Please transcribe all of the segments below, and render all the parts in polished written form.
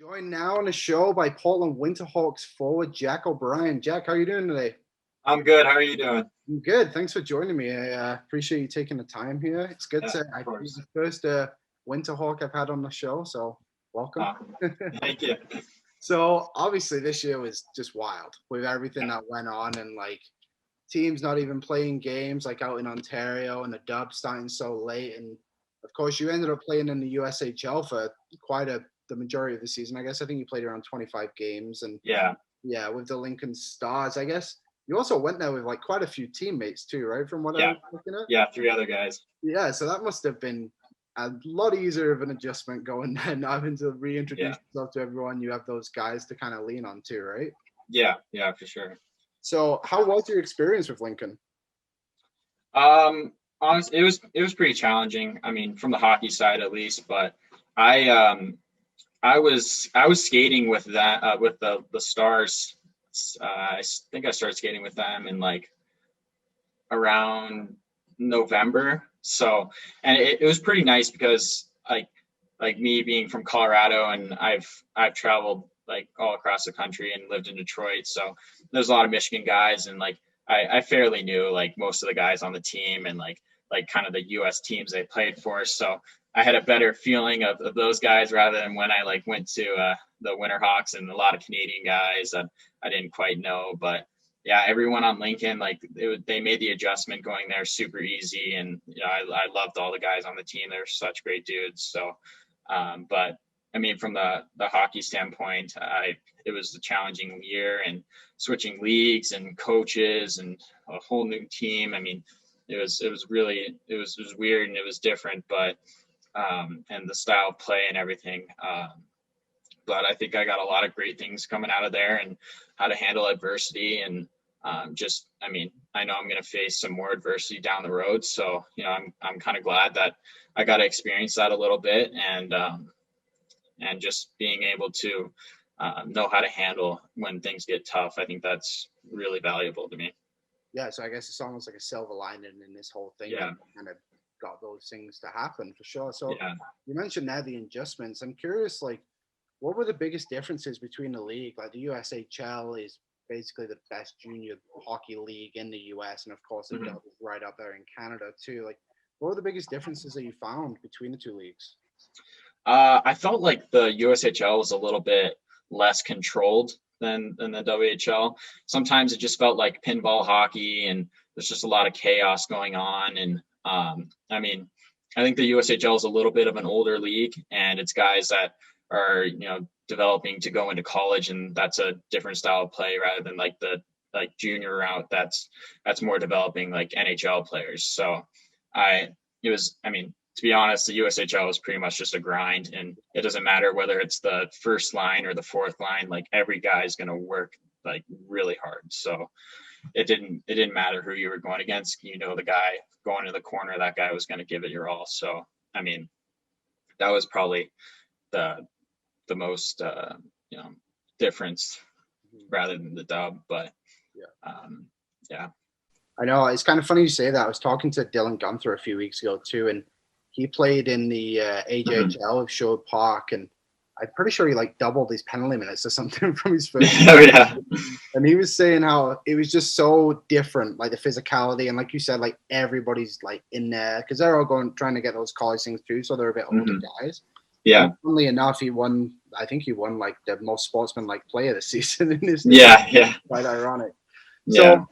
Joined now on the show by Portland Winterhawks forward Jack O'Brien. Jack, how are you doing today? I'm good. How are you doing? I'm good. Thanks for joining me. I appreciate you taking the time here. It's good Yeah, to. of You're course. the first Winterhawk I've had on the show, so welcome. Uh, Thank you. So obviously this year was just wild with everything Yeah, that went on and like teams not even playing games like out in Ontario and the dub starting so late. And of course you ended up playing in the USHL for the majority of the season. I guess I think you played around 25 games and yeah, yeah, with the Lincoln Stars. I guess you also went there with like quite a few teammates too, right? From what I yeah, was looking at. yeah. Three other guys. Yeah, so that must have been a lot easier of an adjustment going there, not having to reintroduce Yeah, yourself to everyone. You have those guys to kind of lean on too, right? yeah, for sure. So, how was your experience with Lincoln? Honestly, it was pretty challenging. I mean, from the hockey side at least. But I was skating with that with the Stars. I think I started skating with them in like around November. So, and it was pretty nice because like me being from Colorado and I've traveled like all across the country and lived in Detroit. So there's a lot of Michigan guys and like I fairly knew like most of the guys on the team and like kind of the US teams they played for. So I had a better feeling of those guys rather than when I like went to the Winterhawks and a lot of Canadian guys that I didn't quite know. But yeah, everyone on Lincoln, like they made the adjustment going there super easy. And, I loved all the guys on the team. They're such great dudes. So, but I mean, from the hockey standpoint, it was a challenging year and switching leagues and coaches and a whole new team. I mean, it was weird and it was different, but and the style of play and everything. But I think I got a lot of great things coming out of there and how to handle adversity and I mean, I know I'm going to face some more adversity down the road. So, I'm kind of glad that I got to experience that a little bit and just being able to know how to handle when things get tough. I think that's really valuable to me. Yeah, so I guess it's almost like a silver lining in this whole thing that Yeah. kind of got those things to happen for sure. So, Yeah. you mentioned now the adjustments. I'm curious, like, what were the biggest differences between the league? Like the USHL is basically the best junior hockey league in the US, and of course the Mhm. Dub is right up there in Canada too. Like, what were the biggest differences that you found between the two leagues? I felt like the USHL was a little bit less controlled than the WHL. Sometimes it just felt like pinball hockey, and there's just a lot of chaos going on. And I mean, I think the USHL is a little bit of an older league, and it's guys that are developing to go into college, and that's a different style of play rather than like the like junior route. That's more developing like NHL players. So I I mean, to be honest, the USHL is pretty much just a grind, and it doesn't matter whether it's the first line or the fourth line. Like every guy is going to work like really hard. So it didn't matter who you were going against. The guy going to the corner, that guy was going to give it your all. So I mean, that was probably the the most difference Mhm. rather than the dub. But Yeah. um, yeah. I know it's kind of funny you say that. I was talking to Dylan Gunther a few weeks ago too, and he played in the Mhm. AJHL of Sherwood Park, and I'm pretty sure he like doubled his penalty minutes or something from his first. Oh yeah. And he was saying how it was just so different, like the physicality, and like you said, like everybody's like in there because they're all going trying to get those college things too, so they're a bit older Mhm. guys. And Yeah. funnily enough, he won. I think he won like the most sportsman-like player this season in his league. Yeah. Yeah. Quite ironic. Yeah. So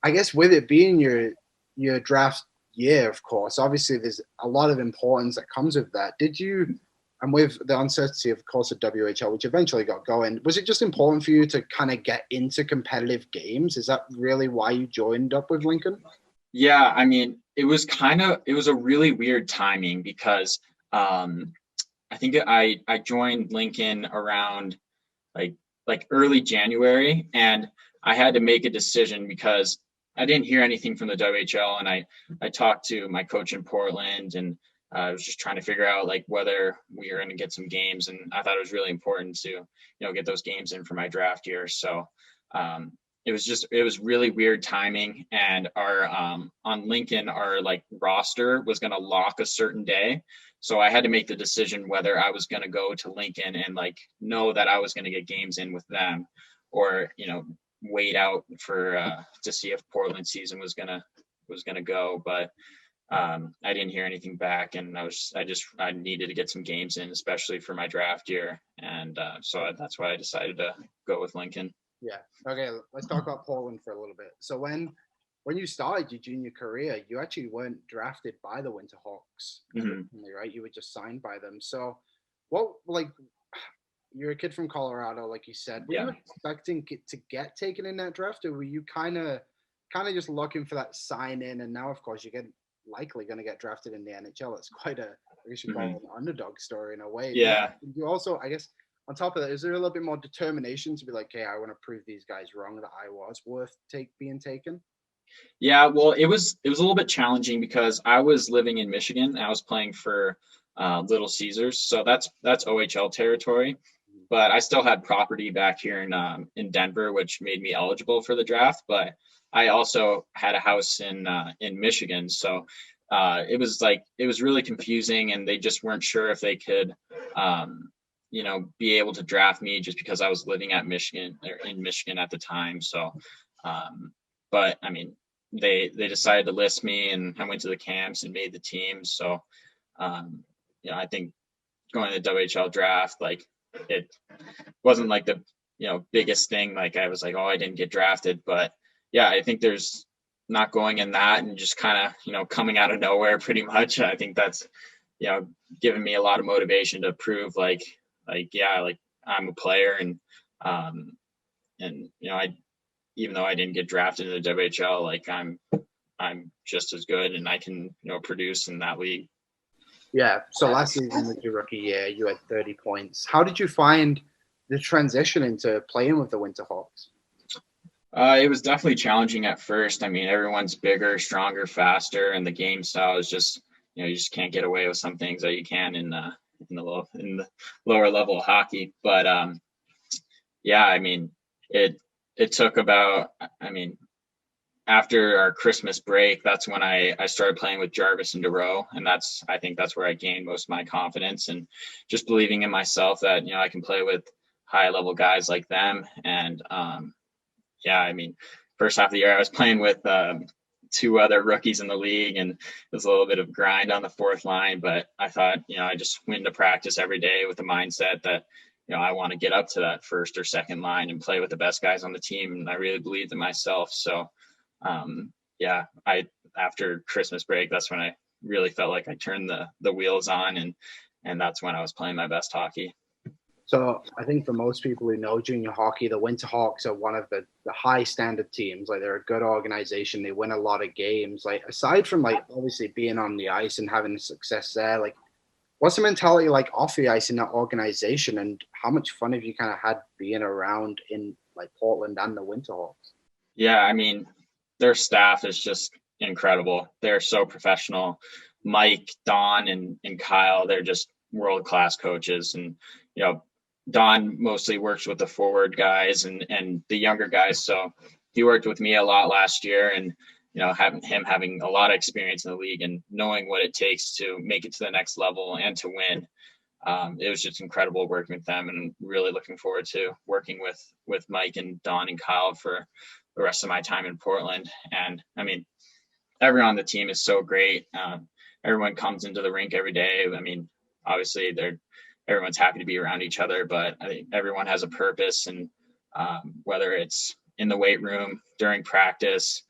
I guess with it being your draft year, of course, obviously there's a lot of importance that comes with that. Did you, and with the uncertainty, of course, of WHL, which eventually got going, was it just important for you to kind of get into competitive games? Is that really why you joined up with Lincoln? Yeah, I mean, it was a really weird timing because um, I think I joined Lincoln around like early January, and I had to make a decision because I didn't hear anything from the WHL, and I talked to my coach in Portland, and I was just trying to figure out like whether we were going to get some games, and I thought it was really important to get those games in for my draft year. So um, it was really weird timing, and our on Lincoln, our like roster was going to lock a certain day. So I had to make the decision whether I was going to go to Lincoln and like know that I was going to get games in with them, or, you know, wait out for to see if Portland season was going to go. But I didn't hear anything back, and I needed to get some games in, especially for my draft year. And so that's why I decided to go with Lincoln. Yeah. Okay. Let's talk about Portland for a little bit. So when you started your junior career, you actually weren't drafted by the Winterhawks, right? You were just signed by them. So what, like, you're a kid from Colorado, like you said. Were you expecting to get taken in that draft, or were you kind of just looking for that sign in? And now, of course, you're likely going to get drafted in the NHL. It's quite I guess you call it an underdog story in a way. Yeah. You also, I guess, on top of that, is there a little bit more determination to be like, hey, I want to prove these guys wrong, that I was worth being taken? Yeah, well, it was a little bit challenging because I was living in Michigan and I was playing for Little Caesars, so that's OHL territory. But I still had property back here in Denver, which made me eligible for the draft. But I also had a house in Michigan, so it was really confusing, and they just weren't sure if they could, you know, be able to draft me just because I was living in Michigan at the time. So, but I mean, they decided to list me, and I went to the camps and made the team. So, you know, I think going to the WHL draft, like, it wasn't like the, you know, biggest thing. Like, I was like, oh, I didn't get drafted. But yeah, I think there's not going in that and just kind of, you know, coming out of nowhere pretty much. I think that's, you know, given me a lot of motivation to prove like, yeah, like I'm a player. And you know, even though I didn't get drafted in the WHL, like I'm just as good, and I can, you know, produce in that league. Yeah. So last season was your rookie year. You had 30 points. How did you find the transition into playing with the Winterhawks? It was definitely challenging at first. I mean, everyone's bigger, stronger, faster, and the game style is just, you know, you just can't get away with some things that you can in the lower level of hockey. But yeah, I mean, it took about, I mean, after our Christmas break, that's when I started playing with Jarvis and DeRoe. And I think that's where I gained most of my confidence and just believing in myself that, you know, I can play with high level guys like them. And yeah, I mean, first half of the year I was playing with two other rookies in the league, and it was a little bit of grind on the fourth line. But I thought, you know, I just went into practice every day with the mindset that, you know, I want to get up to that first or second line and play with the best guys on the team. And I really believed in myself. So, yeah, after Christmas break, that's when I really felt like I turned the wheels on, and that's when I was playing my best hockey. So I think for most people who know junior hockey, the Winterhawks are one of the high standard teams. Like, they're a good organization. They win a lot of games. Like, aside from like obviously being on the ice and having success there, like, what's the mentality like off the ice in that organization, and how much fun have you kind of had being around in like Portland and the Winterhawks? Yeah, I mean, their staff is just incredible. They're so professional. Mike, Don, and Kyle, they're just world-class coaches. And, you know, Don mostly works with the forward guys and the younger guys. So he worked with me a lot last year, and, you know, having a lot of experience in the league and knowing what it takes to make it to the next level and to win. It was just incredible working with them, and really looking forward to working with Mike and Don and Kyle for the rest of my time in Portland. And I mean, everyone on the team is so great. Everyone comes into the rink every day. I mean, obviously everyone's happy to be around each other, but I think everyone has a purpose. And whether it's in the weight room, during practice,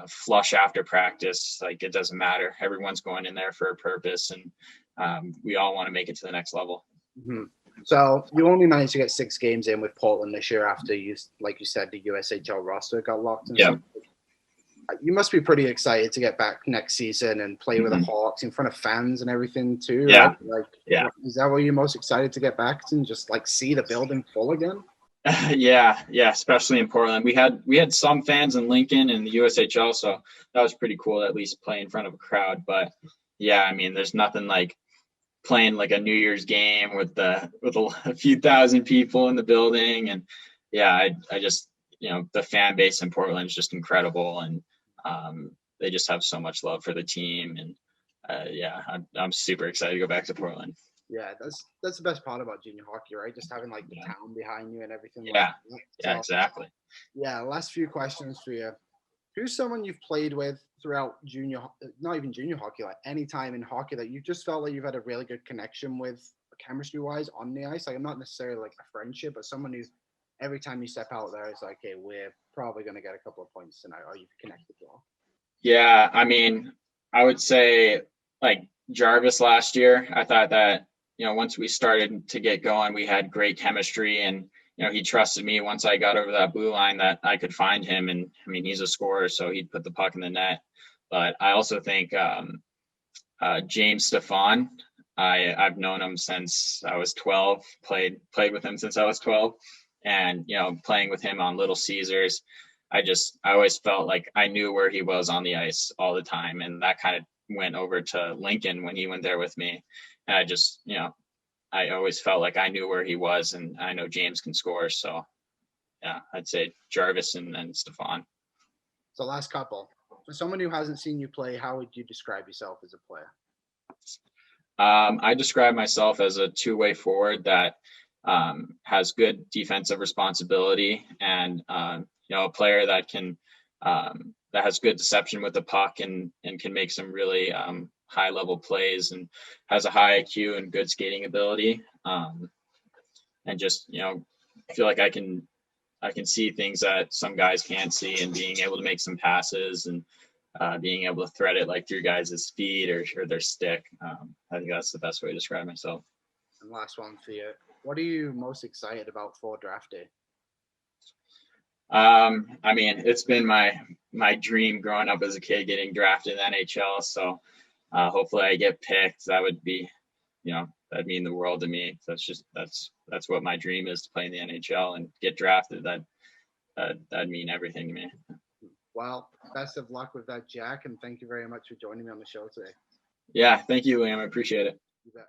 flush after practice, like, it doesn't matter. Everyone's going in there for a purpose, and we all want to make it to the next level. Mm-hmm. So you only managed to get 6 games in with Portland this year after you, like you said, the USHL roster got locked. Yeah. You must be pretty excited to get back next season and play with the Hawks in front of fans and everything too. Yeah. Right? Like, yeah. Is that what you're most excited to get back to, and just like see the building full again? Yeah, especially in Portland. We had some fans in Lincoln and the USHL, so that was pretty cool to at least play in front of a crowd. But yeah, I mean, there's nothing like playing like a New Year's game with a few thousand people in the building. And yeah, the fan base in Portland is just incredible, and they just have so much love for the team. And I'm super excited to go back to Portland. Yeah, that's the best part about junior hockey, right? Just having like the town behind you and everything. Yeah, like that. yeah, So, exactly. Yeah, last few questions for you. Who's someone you've played with throughout not even junior hockey, like any time in hockey that you just felt like you've had a really good connection with, chemistry-wise, on the ice? Like, I'm not necessarily like a friendship, but someone who's every time you step out there, it's like, okay, we're probably going to get a couple of points tonight, or you've connected well. Yeah, I mean, I would say like Jarvis last year. I thought that once we started to get going, we had great chemistry, and he trusted me once I got over that blue line that I could find him. And I mean, he's a scorer, so he'd put the puck in the net. But I also think James Stefan. I've known him since I was 12. Played with him since I was 12, and playing with him on Little Caesars, I always felt like I knew where he was on the ice all the time, and that kind of went over to Lincoln when he went there with me. And I always felt like I knew where he was, and I know James can score. So yeah, I'd say Jarvis and Stefan. So last couple. For someone who hasn't seen you play, how would you describe yourself as a player? I describe myself as a two-way forward that has good defensive responsibility, and a player that can that has good deception with the puck, and can make some really high level plays, and has a high IQ and good skating ability, and just feel like I can see things that some guys can't see, and being able to make some passes, and being able to thread it like through guys' feet or their stick. I think that's the best way to describe myself. And last one for you. What are you most excited about for draft day? I mean, it's been my dream growing up as a kid getting drafted in the NHL. So hopefully I get picked. That would be, that'd mean the world to me. So that's what my dream is, to play in the NHL and get drafted. That'd mean everything to me. Well, best of luck with that, Jack, and thank you very much for joining me on the show today. Yeah, thank you, Liam. I appreciate it. You bet.